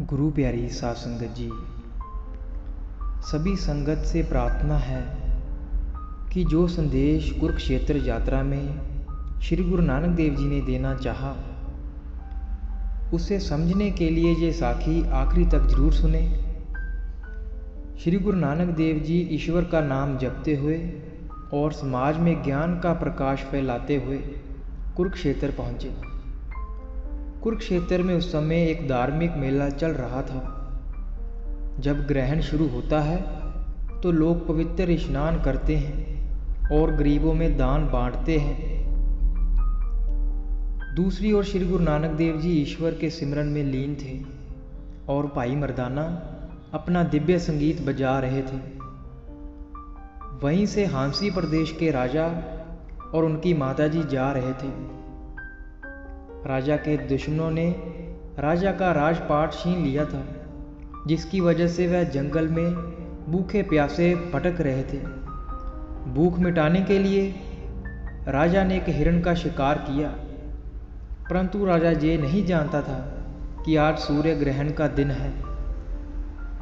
गुरु प्यारी साध संगत जी, सभी संगत से प्रार्थना है कि जो संदेश कुरुक्षेत्र यात्रा में श्री गुरु नानक देव जी ने देना चाहा, उसे समझने के लिए ये साखी आखिरी तक जरूर सुने। श्री गुरु नानक देव जी ईश्वर का नाम जपते हुए और समाज में ज्ञान का प्रकाश फैलाते हुए कुरुक्षेत्र पहुँचे। कुरुक्षेत्र में उस समय एक धार्मिक मेला चल रहा था। जब ग्रहण शुरू होता है तो लोग पवित्र स्नान करते हैं और गरीबों में दान बांटते हैं। दूसरी ओर श्री गुरु नानक देव जी ईश्वर के सिमरन में लीन थे और भाई मर्दाना अपना दिव्य संगीत बजा रहे थे। वहीं से हांसी प्रदेश के राजा और उनकी माताजी जा रहे थे। राजा के दुश्मनों ने राजा का राजपाट छीन लिया था, जिसकी वजह से वह जंगल में भूखे प्यासे भटक रहे थे। भूख मिटाने के लिए राजा ने एक हिरण का शिकार किया, परंतु राजा ये नहीं जानता था कि आज सूर्य ग्रहण का दिन है।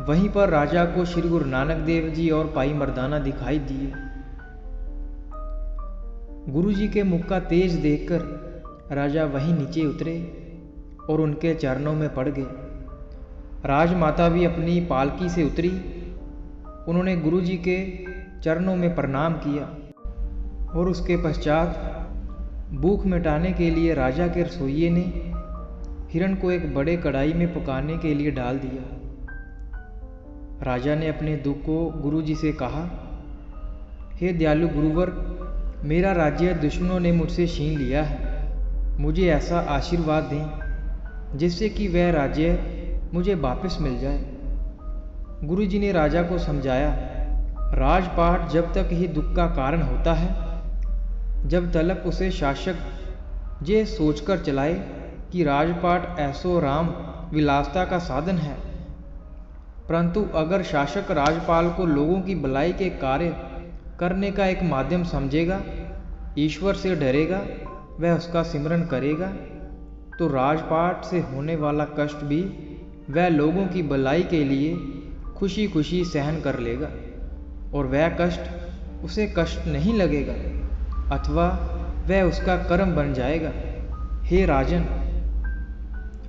वहीं पर राजा को श्री गुरु नानक देव जी और भाई मर्दाना दिखाई दिए। गुरु जी के मुख का तेज देखकर राजा वहीं नीचे उतरे और उनके चरणों में पड़ गए। राजमाता भी अपनी पालकी से उतरी। उन्होंने गुरु जी के चरणों में प्रणाम किया और उसके पश्चात भूख मिटाने के लिए राजा के रसोइये ने हिरण को एक बड़े कढ़ाई में पकाने के लिए डाल दिया। राजा ने अपने दुख को गुरु जी से कहा, हे दयालु गुरुवर, मेरा राज्य दुश्मनों ने मुझसे छीन लिया है। मुझे ऐसा आशीर्वाद दें जिससे कि वह राज्य मुझे वापस मिल जाए। गुरु जी ने राजा को समझाया, राजपाट जब तक ही दुख का कारण होता है, जब तलक उसे शासक ये सोचकर चलाए कि राजपाट ऐसो राम विलासता का साधन है। परंतु अगर शासक राजपाल को लोगों की भलाई के कार्य करने का एक माध्यम समझेगा, ईश्वर से डरेगा, वह उसका सिमरन करेगा, तो राजपाट से होने वाला कष्ट भी वह लोगों की भलाई के लिए खुशी खुशी सहन कर लेगा और वह कष्ट उसे कष्ट नहीं लगेगा अथवा वह उसका कर्म बन जाएगा। हे राजन,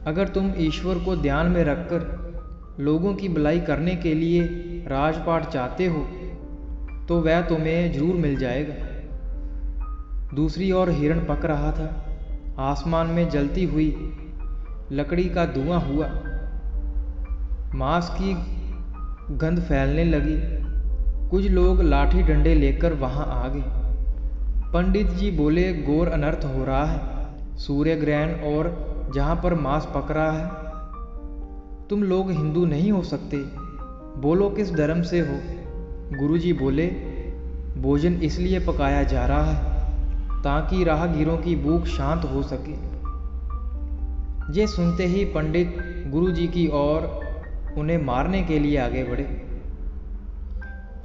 अगर तुम ईश्वर को ध्यान में रखकर लोगों की भलाई करने के लिए राजपाट चाहते हो तो वह तुम्हें जरूर मिल जाएगा। दूसरी ओर हिरण पक रहा था। आसमान में जलती हुई लकड़ी का धुआं हुआ। मांस की गंध फैलने लगी। कुछ लोग लाठी डंडे लेकर वहां आ गए। पंडित जी बोले, घोर अनर्थ हो रहा है। सूर्य ग्रहण और जहां पर मांस पक रहा है। तुम लोग हिंदू नहीं हो सकते, बोलो किस धर्म से हो। गुरुजी बोले, भोजन इसलिए पकाया जा रहा है ताकि राहगीरों की भूख शांत हो सके। ये सुनते ही पंडित गुरु जी की ओर उन्हें मारने के लिए आगे बढ़े।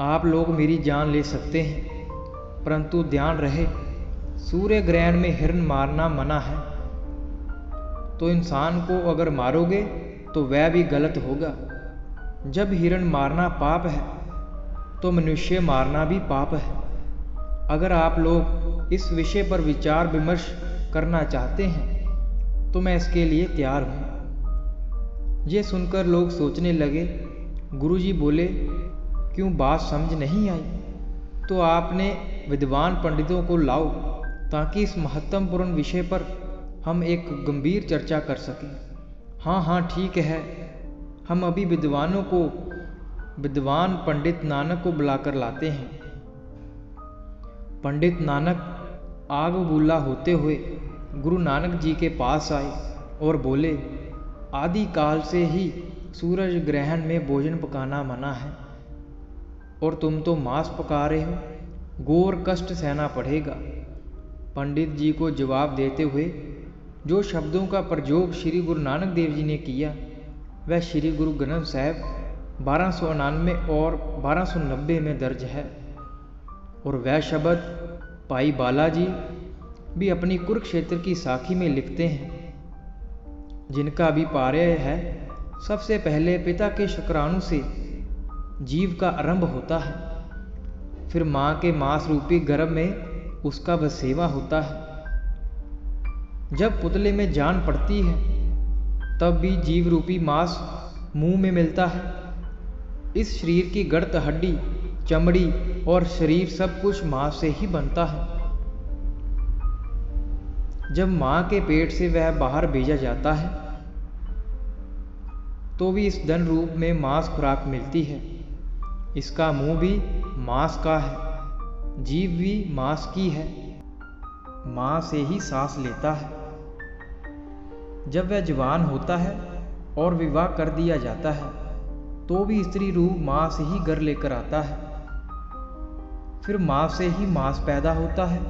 आप लोग मेरी जान ले सकते हैं, परंतु ध्यान रहे, सूर्य ग्रहण में हिरण मारना मना है। तो इंसान को अगर मारोगे तो वह भी गलत होगा। जब हिरण मारना पाप है तो मनुष्य मारना भी पाप है। अगर आप लोग इस विषय पर विचार विमर्श करना चाहते हैं तो मैं इसके लिए तैयार हूँ। ये सुनकर लोग सोचने लगे। गुरुजी बोले, क्यों बात समझ नहीं आई? तो आपने विद्वान पंडितों को लाओ ताकि इस महत्वपूर्ण विषय पर हम एक गंभीर चर्चा कर सकें। हाँ, ठीक है, हम अभी विद्वान पंडित नानक को बुलाकर लाते हैं। पंडित नानक आग बबूला होते हुए गुरु नानक जी के पास आए और बोले, आदि काल से ही सूरज ग्रहण में भोजन पकाना मना है और तुम तो मांस पका रहे हो, घोर कष्ट सहना पड़ेगा। पंडित जी को जवाब देते हुए जो शब्दों का प्रयोग श्री गुरु नानक देव जी ने किया वह श्री गुरु ग्रंथ साहिब 1299 और 1290 में दर्ज है। और वह शब्द भाई बालाजी भी अपनी कुरुक्षेत्र की साखी में लिखते हैं, जिनका अभिप्राय है, सबसे पहले पिता के शुक्राणु से जीव का आरंभ होता है, फिर माँ के मांस रूपी गर्भ में उसका वसेवा होता है। जब पुतले में जान पड़ती है तब भी जीव रूपी मांस मुंह में मिलता है। इस शरीर की गर्त हड्डी, चमड़ी और शरीर सब कुछ मांस से ही बनता है। जब माँ के पेट से वह बाहर भेजा जाता है तो भी इस धन रूप में मांस खुराक मिलती है। इसका मुंह भी मांस का है, जीभ भी मांस की है, माँ से ही सांस लेता है। जब वह जवान होता है और विवाह कर दिया जाता है तो भी स्त्री रूप माँ से ही घर लेकर आता है, फिर माँ से ही मांस पैदा होता है।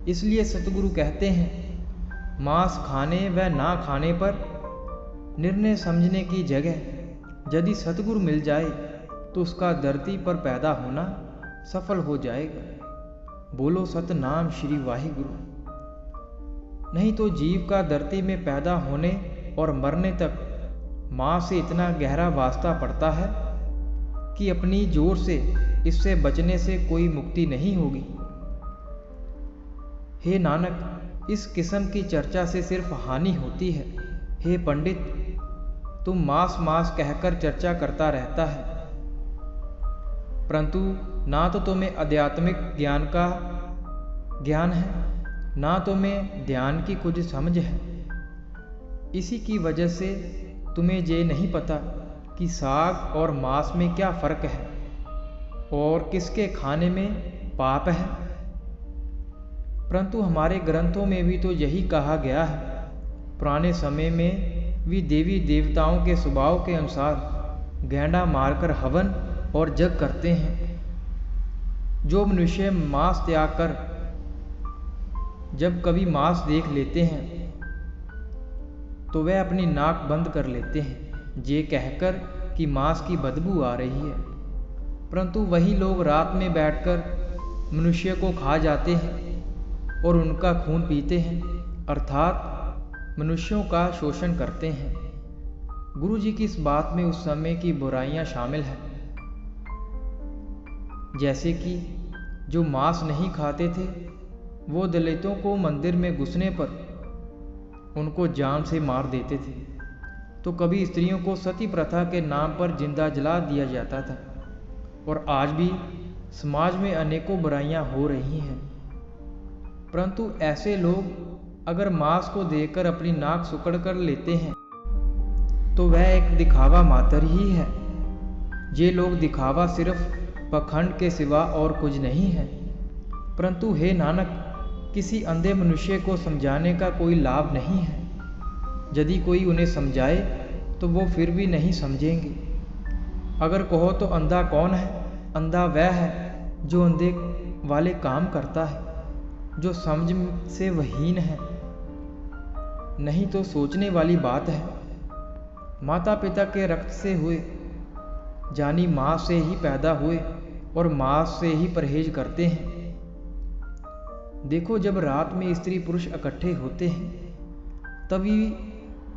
इसलिए सतगुरु कहते हैं, मांस खाने व ना खाने पर निर्णय समझने की जगह यदि सतगुरु मिल जाए तो उसका धरती पर पैदा होना सफल हो जाएगा। बोलो सतनाम श्री वाहिगुरु। नहीं तो जीव का धरती में पैदा होने और मरने तक माँ से इतना गहरा वास्ता पड़ता है कि अपनी जोर से इससे बचने से कोई मुक्ति नहीं होगी। हे नानक, इस किस्म की चर्चा से सिर्फ हानि होती है। हे पंडित, तुम मांस मांस कहकर चर्चा करता रहता है, परंतु ना तो तुम्हें आध्यात्मिक ज्ञान का ज्ञान है, ना तुम्हें ध्यान की कुछ समझ है। इसी की वजह से तुम्हें ये नहीं पता कि साग और मांस में क्या फर्क है और किसके खाने में पाप है। परंतु हमारे ग्रंथों में भी तो यही कहा गया है। पुराने समय में भी देवी देवताओं के स्वभाव के अनुसार गैंडा मारकर हवन और यज्ञ करते हैं। जो मनुष्य मांस त्याग कर जब कभी मांस देख लेते हैं तो वह अपनी नाक बंद कर लेते हैं, ये कहकर कि मांस की बदबू आ रही है। परंतु वही लोग रात में बैठकर मनुष्य को खा जाते हैं और उनका खून पीते हैं, अर्थात मनुष्यों का शोषण करते हैं। गुरु जी की इस बात में उस समय की बुराइयां शामिल हैं, जैसे कि जो मांस नहीं खाते थे वो दलितों को मंदिर में घुसने पर उनको जान से मार देते थे, तो कभी स्त्रियों को सती प्रथा के नाम पर जिंदा जला दिया जाता था। और आज भी समाज में अनेकों बुराइयां हो रही हैं। परंतु ऐसे लोग अगर मांस को देखकर अपनी नाक सुकड़ कर लेते हैं तो वह एक दिखावा मात्र ही है। ये लोग दिखावा सिर्फ पखंड के सिवा और कुछ नहीं है। परंतु हे नानक, किसी अंधे मनुष्य को समझाने का कोई लाभ नहीं है। यदि कोई उन्हें समझाए तो वो फिर भी नहीं समझेंगे। अगर कहो तो अंधा कौन है? अंधा वह है जो अंधे वाले काम करता है, जो समझ से वहीन है। नहीं तो सोचने वाली बात है। माता पिता के रक्त से हुए, जानी माँ से ही पैदा हुए और माँ से ही परहेज करते हैं। देखो, जब रात में स्त्री पुरुष इकट्ठे होते हैं तभी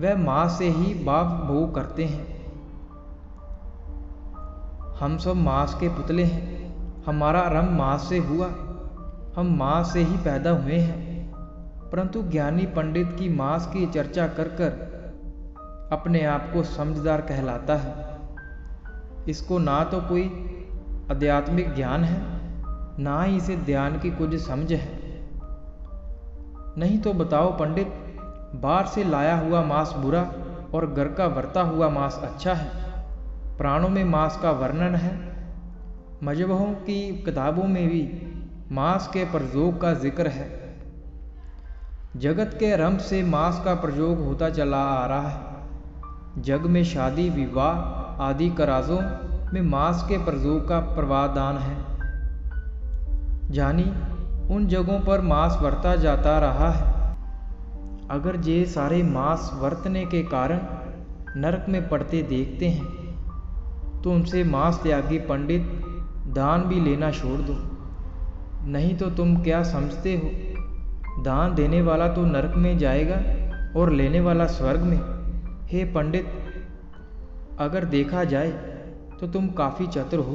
वह माँ से ही भाव भोग करते हैं। हम सब मांस के पुतले हैं, हमारा आरंभ मांस से हुआ, हम माँ से ही पैदा हुए हैं। परंतु ज्ञानी पंडित की मांस की चर्चा कर कर अपने आप को समझदार कहलाता है। इसको ना तो कोई आध्यात्मिक ज्ञान है, ना ही इसे ध्यान की कुछ समझ है। नहीं तो बताओ पंडित, बाहर से लाया हुआ मांस बुरा और घर का वरता हुआ मांस अच्छा है? पुराणों में मांस का वर्णन है, मजहबों की किताबों में भी मांस के प्रयोग का जिक्र है। जगत के आरंभ से मांस का प्रयोग होता चला आ रहा है। जग में शादी विवाह आदि कराजों में मांस के प्रयोग का प्रावधान है। जानी उन जगहों पर मांस बरता जाता रहा है। अगर ये सारे मांस बरतने के कारण नरक में पड़ते देखते हैं तो उनसे मांस त्यागी पंडित दान भी लेना छोड़ दो। नहीं तो तुम क्या समझते हो, दान देने वाला तो नरक में जाएगा और लेने वाला स्वर्ग में? हे पंडित, अगर देखा जाए तो तुम काफ़ी चतुर हो।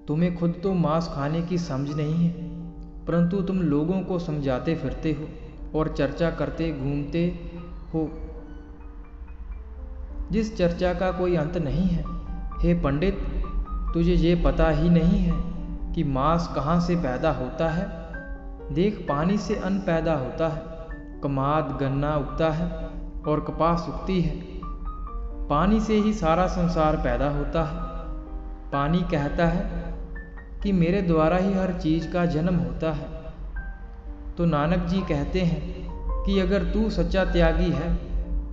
तुम्हें खुद तो मांस खाने की समझ नहीं है, परंतु तुम लोगों को समझाते फिरते हो और चर्चा करते घूमते हो, जिस चर्चा का कोई अंत नहीं है। हे पंडित, तुझे ये पता ही नहीं है कि मांस कहाँ से पैदा होता है। देख, पानी से अन्न पैदा होता है, कमाद गन्ना उगता है और कपास उगती है। पानी से ही सारा संसार पैदा होता है। पानी कहता है कि मेरे द्वारा ही हर चीज़ का जन्म होता है। तो नानक जी कहते हैं कि अगर तू सच्चा त्यागी है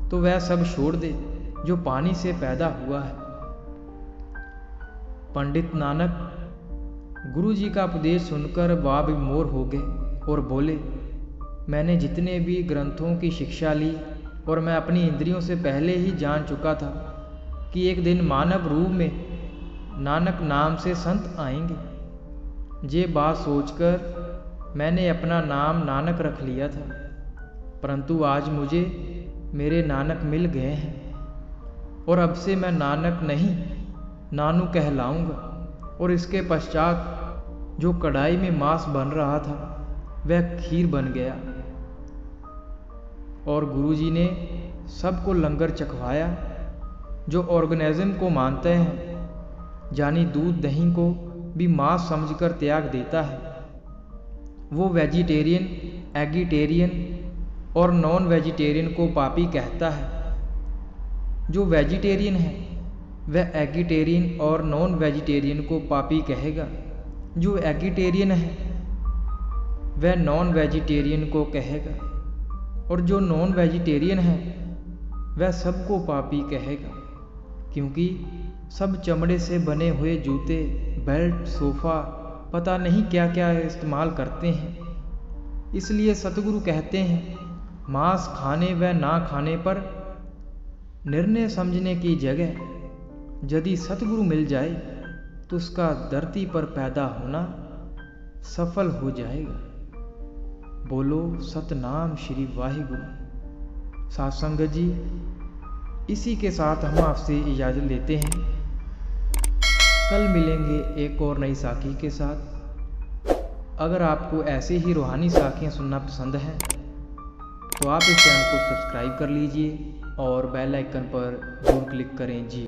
तो वह सब छोड़ दे जो पानी से पैदा हुआ है। पंडित नानक गुरु जी का उपदेश सुनकर वाविमोर हो गए और बोले, मैंने जितने भी ग्रंथों की शिक्षा ली और मैं अपनी इंद्रियों से पहले ही जान चुका था कि एक दिन मानव रूप में नानक नाम से संत आएंगे। ये बात सोचकर मैंने अपना नाम नानक रख लिया था, परंतु आज मुझे मेरे नानक मिल गए हैं और अब से मैं नानक नहीं नानू कहलाऊंगा। और इसके पश्चात जो कढ़ाई में मांस बन रहा था वह खीर बन गया और गुरुजी ने सबको लंगर चखवाया। जो ऑर्गेनिज्म को मानते हैं, यानी दूध दही को भी मांस समझकर त्याग देता है, वो वेजिटेरियन, एगिटेरियन और नॉन वेजिटेरियन को पापी कहता है। जो वेजिटेरियन है वह एगिटेरियन और नॉन वेजिटेरियन को पापी कहेगा। जो एगिटेरियन है वह नॉन वेजिटेरियन को कहेगा और जो नॉन वेजिटेरियन है वह सबको पापी कहेगा, क्योंकि सब चमड़े से बने हुए जूते, बेल्ट, सोफ़ा, पता नहीं क्या क्या इस्तेमाल करते हैं। इसलिए सतगुरु कहते हैं, मांस खाने व ना खाने पर निर्णय समझने की जगह यदि सतगुरु मिल जाए तो उसका धरती पर पैदा होना सफल हो जाएगा। बोलो सतनाम श्री वाहिगुरु। साध संगत जी, इसी के साथ हम आपसे इजाज़त लेते हैं। कल मिलेंगे एक और नई साखी के साथ। अगर आपको ऐसे ही रूहानी साखियाँ सुनना पसंद है तो आप इस चैनल को सब्सक्राइब कर लीजिए और बेल आइकन पर जरूर क्लिक करें जी।